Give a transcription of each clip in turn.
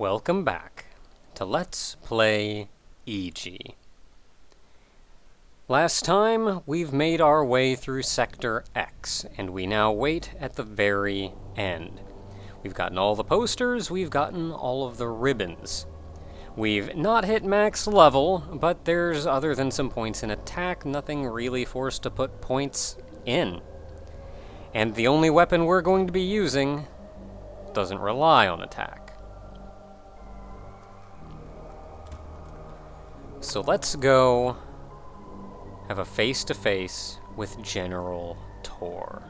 Welcome back to Let's Play EG. Last time, we've made our way through Sector X, and we now wait at the very end. We've gotten all the posters, we've gotten all of the ribbons. We've not hit max level, but there's, other than some points in attack, nothing really for us to put points in. And the only weapon we're going to be using doesn't rely on attack. So let's go have a face-to-face with General Tor.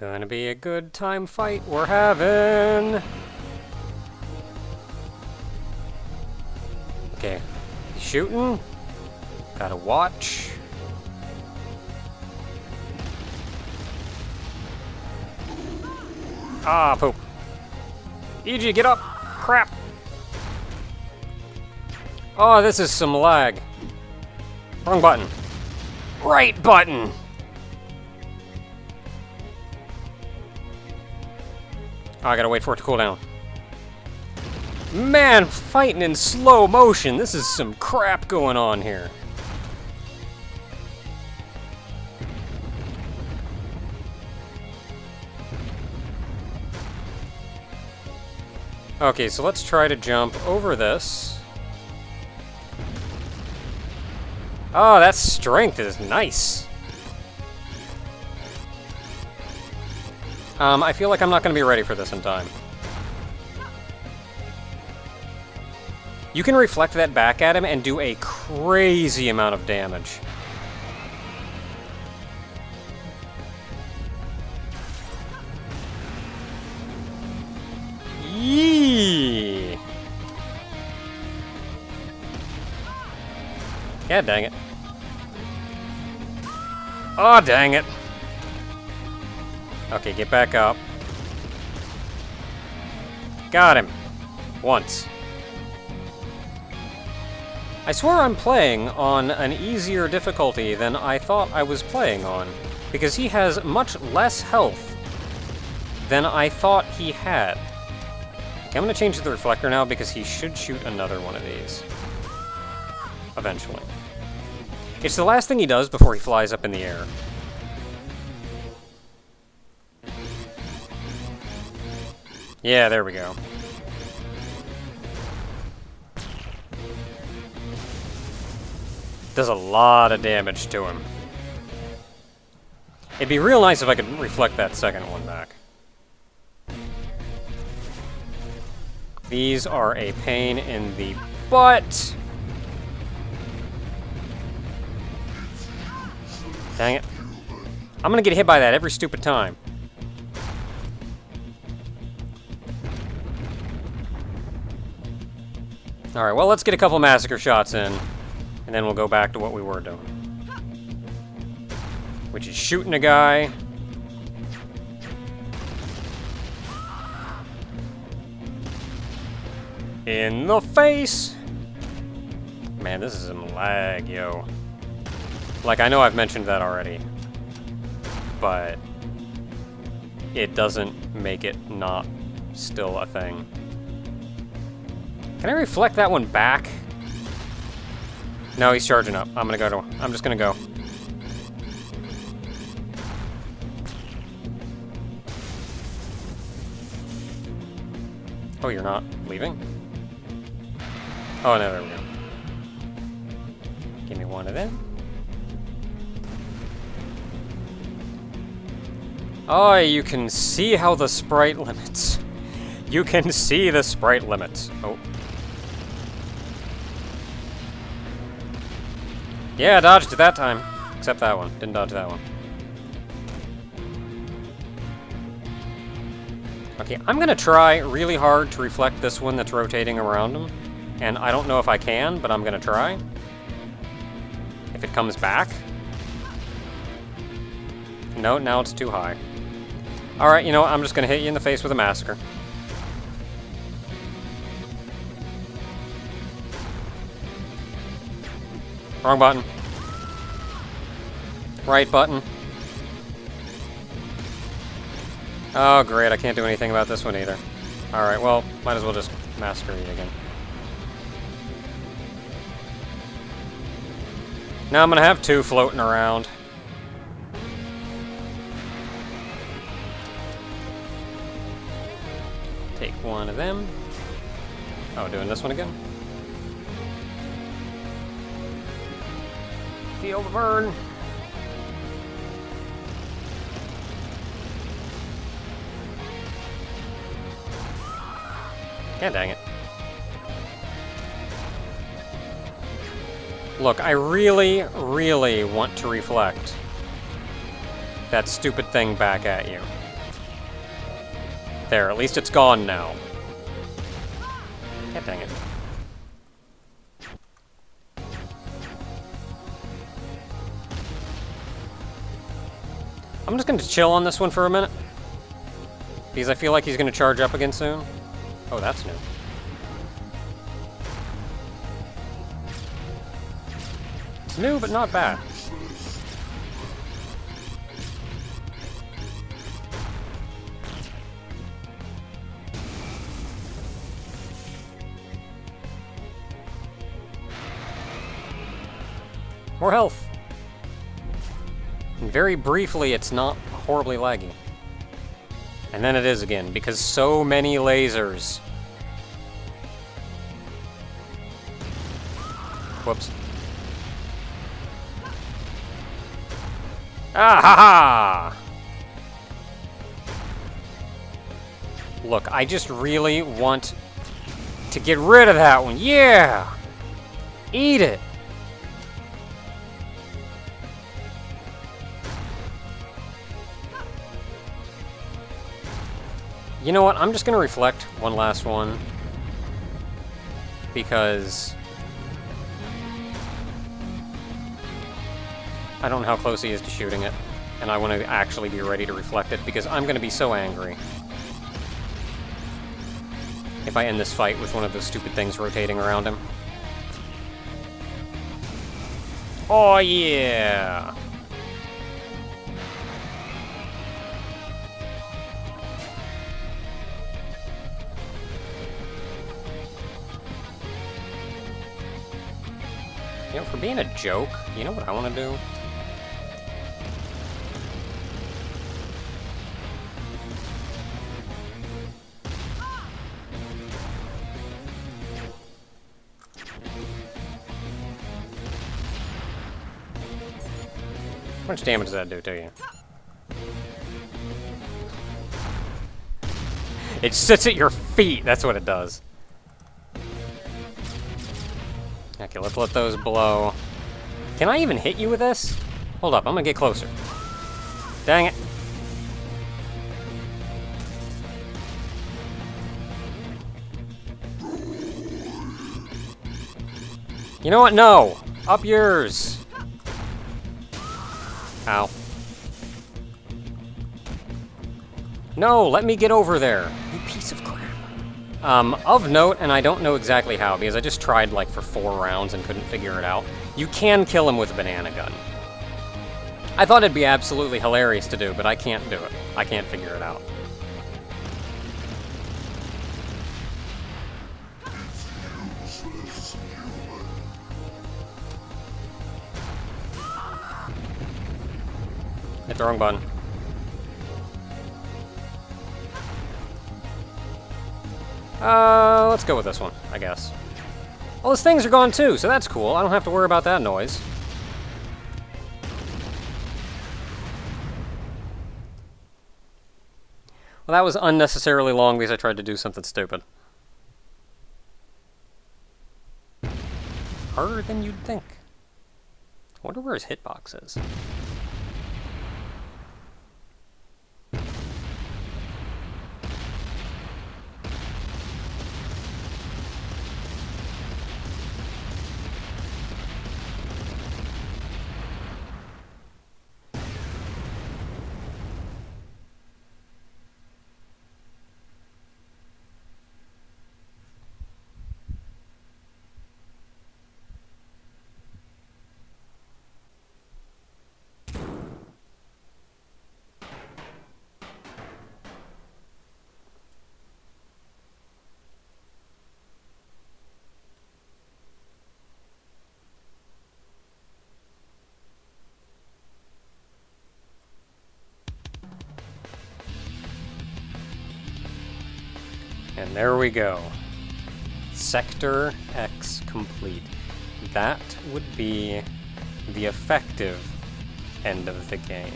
Gonna be a good time fight we're having. Okay, he's shooting. Gotta watch. Ah, poop. EG, get up! Crap! Oh, this is some lag. Wrong button. Right button! Oh, I gotta wait for it to cool down. Man, fighting in slow motion. This is some crap going on here. Okay, so let's try to jump over this. Oh, that strength is nice. I feel like I'm not going to be ready for this in time. You can reflect that back at him and do a crazy amount of damage. Yee! Yeah, dang it. Oh, dang it. Okay, get back up. Got him. Once. I swear I'm playing on an easier difficulty than I thought I was playing on, because he has much less health than I thought he had. Okay, I'm gonna change the reflector now because he should shoot another one of these. Eventually. It's the last thing he does before he flies up in the air. Yeah, there we go. Does a lot of damage to him. It'd be real nice if I could reflect that second one back. These are a pain in the butt! Dang it. I'm gonna get hit by that every stupid time. Alright, well, let's get a couple massacre shots in, and then we'll go back to what we were doing. Which is shooting a guy. In the face! Man, this is some lag, yo. Like, I know I've mentioned that already, but it doesn't make it not still a thing. Can I reflect that one back? No, he's charging up. I'm just gonna go. Oh, you're not leaving? Oh, no, there we go. Give me one of them. Oh, you can see how the sprite limits. You can see the sprite limits. Oh. Yeah, dodged it that time. Except that one. Didn't dodge that one. Okay, I'm gonna try really hard to reflect this one that's rotating around him. And I don't know if I can, but I'm gonna try. If it comes back. No, now it's too high. Alright, you know what? I'm just gonna hit you in the face with a massacre. Wrong button. Right button. Oh, great. I can't do anything about this one either. Alright, well, might as well just massacre you again. Now I'm gonna have two floating around. Take one of them. Oh, doing this one again? Feel the burn. Yeah, dang it. Look, I really, really want to reflect that stupid thing back at you. There, at least it's gone now. God dang it. I'm just going to chill on this one for a minute. Because I feel like he's going to charge up again soon. Oh, that's new. It's new, but not bad. More health. And very briefly, it's not horribly laggy. And then it is again, because so many lasers. Whoops. Ah ha ha! Look, I just really want to get rid of that one. Yeah! Eat it! You know what? I'm just going to reflect one last one. Because I don't know how close he is to shooting it. And I want to actually be ready to reflect it, because I'm going to be so angry if I end this fight with one of those stupid things rotating around him. Oh yeah! You know, for being a joke, you know what I want to do? How much damage does that do to you? It sits at your feet, that's what it does. Okay, let's let those blow. Can I even hit you with this? Hold up, I'm gonna get closer. Dang it. You know what? No! Up yours! Ow. No, let me get over there, you piece of crap. Of note, and I don't know exactly how, because I just tried like for 4 rounds and couldn't figure it out, you can kill him with a banana gun. I thought it'd be absolutely hilarious to do, but I can't do it. I can't figure it out. Hit the wrong button. Let's go with this one, I guess. Well, his things are gone too, so that's cool. I don't have to worry about that noise. Well, that was unnecessarily long because I tried to do something stupid. Harder than you'd think. I wonder where his hitbox is. And there we go. Sector X complete. That would be the effective end of the game.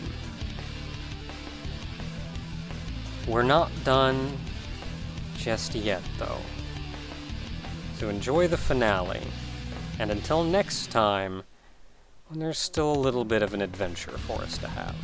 We're not done just yet, though. So enjoy the finale. And until next time, when there's still a little bit of an adventure for us to have.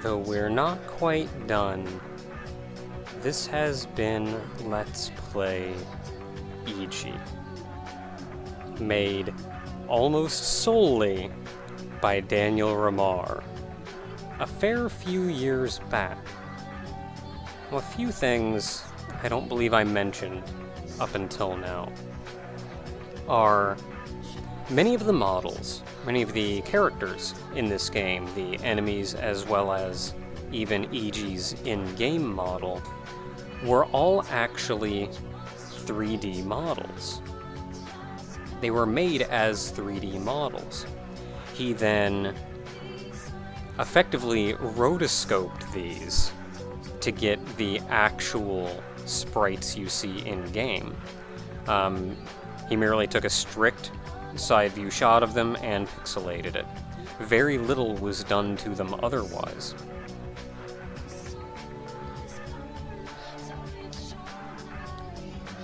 though we're not quite done, this has been Let's Play E.G., made almost solely by Daniel Ramar a fair few years back. Well, a few things I don't believe I mentioned up until now are many of the models, many of the characters in this game, the enemies as well as even E.G.'s in-game model, were all actually 3D models. They were made as 3D models. He then effectively rotoscoped these to get the actual sprites you see in-game. He merely took a strict side view shot of them and pixelated it. Very little was done to them otherwise.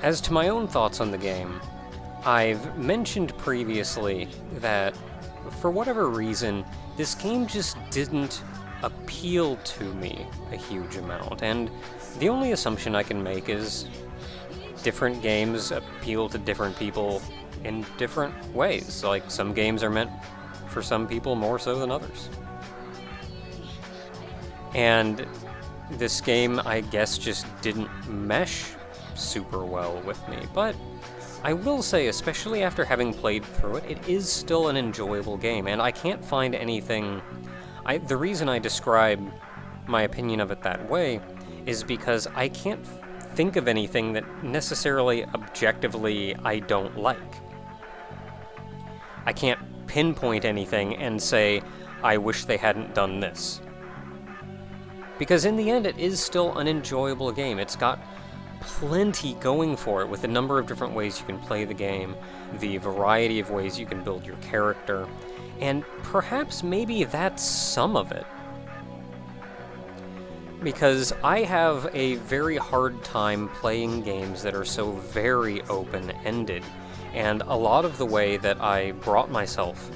As to my own thoughts on the game, I've mentioned previously that, for whatever reason, this game just didn't appeal to me a huge amount, and the only assumption I can make is different games appeal to different people in different ways. Like, some games are meant for some people more so than others. And this game, I guess, just didn't mesh super well with me, but I will say, especially after having played through it, it is still an enjoyable game, and I can't find anything... the reason I describe my opinion of it that way is because I can't think of anything that necessarily objectively I don't like. I can't pinpoint anything and say, I wish they hadn't done this. Because in the end, it is still an enjoyable game. It's got plenty going for it, with a number of different ways you can play the game, the variety of ways you can build your character, and perhaps maybe that's some of it. Because I have a very hard time playing games that are so very open-ended, and a lot of the way that I brought myself,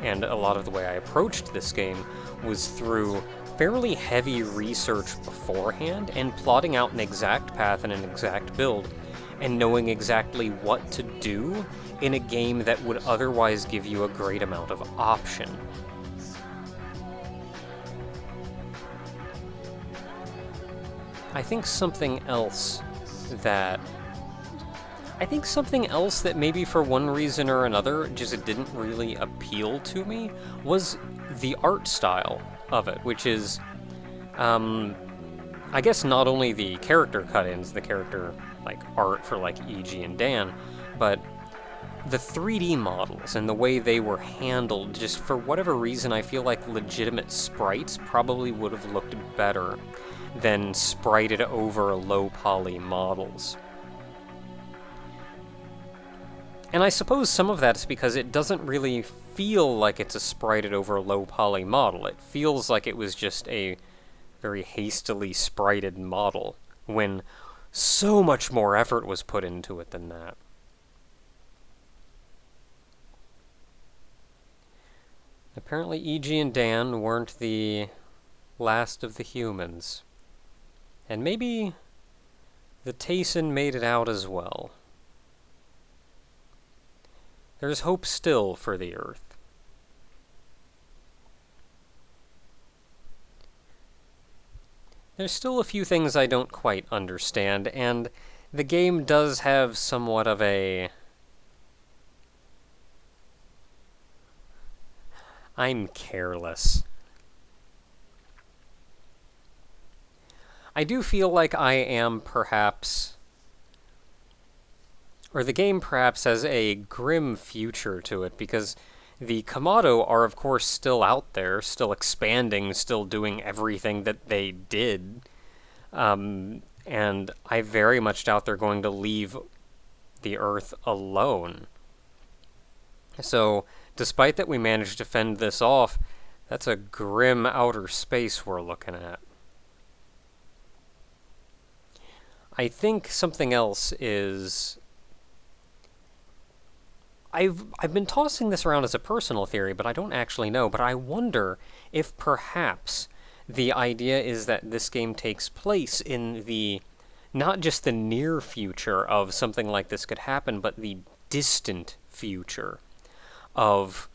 and a lot of the way I approached this game, was through fairly heavy research beforehand, and plotting out an exact path and an exact build, and knowing exactly what to do in a game that would otherwise give you a great amount of option. I think something else that maybe for one reason or another just didn't really appeal to me was the art style of it, which is, I guess not only the character cut-ins, the character, like, art for, like, E.G. and Dan, but the 3D models and the way they were handled. Just for whatever reason, I feel like legitimate sprites probably would have looked better than sprited over low-poly models. And I suppose some of that's because it doesn't really feel like it's a sprited over low-poly model. It feels like it was just a very hastily sprited model, when so much more effort was put into it than that. Apparently E.G. and Dan weren't the last of the humans. And maybe the Tayson made it out as well. There's hope still for the Earth. There's still a few things I don't quite understand, and the game does have somewhat of a... I'm careless. I do feel like I am perhaps... or the game perhaps has a grim future to it, because the Kamado are of course still out there, still expanding, still doing everything that they did. And I very much doubt they're going to leave the Earth alone. So, despite that we managed to fend this off, that's a grim outer space we're looking at. I think something else is... I've been tossing this around as a personal theory, but I don't actually know. But I wonder if perhaps the idea is that this game takes place in the, not just the near future of something like this could happen, but the distant future of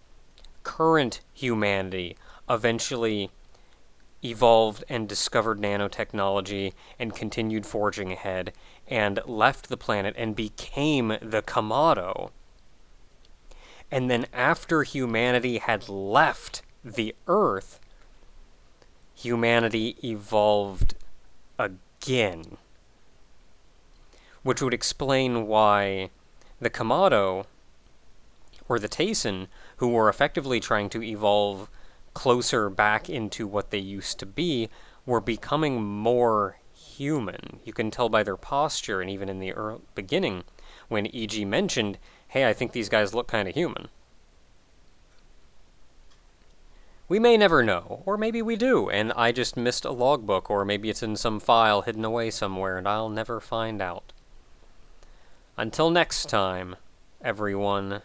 current humanity eventually evolved and discovered nanotechnology and continued forging ahead and left the planet and became the Kamado. And then after humanity had left the Earth, humanity evolved again. Which would explain why the Kamado, or the Tayson, who were effectively trying to evolve closer back into what they used to be, were becoming more human. You can tell by their posture, and even in the beginning, when E.G. mentioned, hey, I think these guys look kind of human. We may never know, or maybe we do, and I just missed a logbook, or maybe it's in some file hidden away somewhere, and I'll never find out. Until next time, everyone,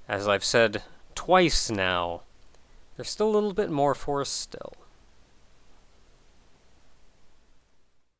as I've said twice now, there's still a little bit more for us still.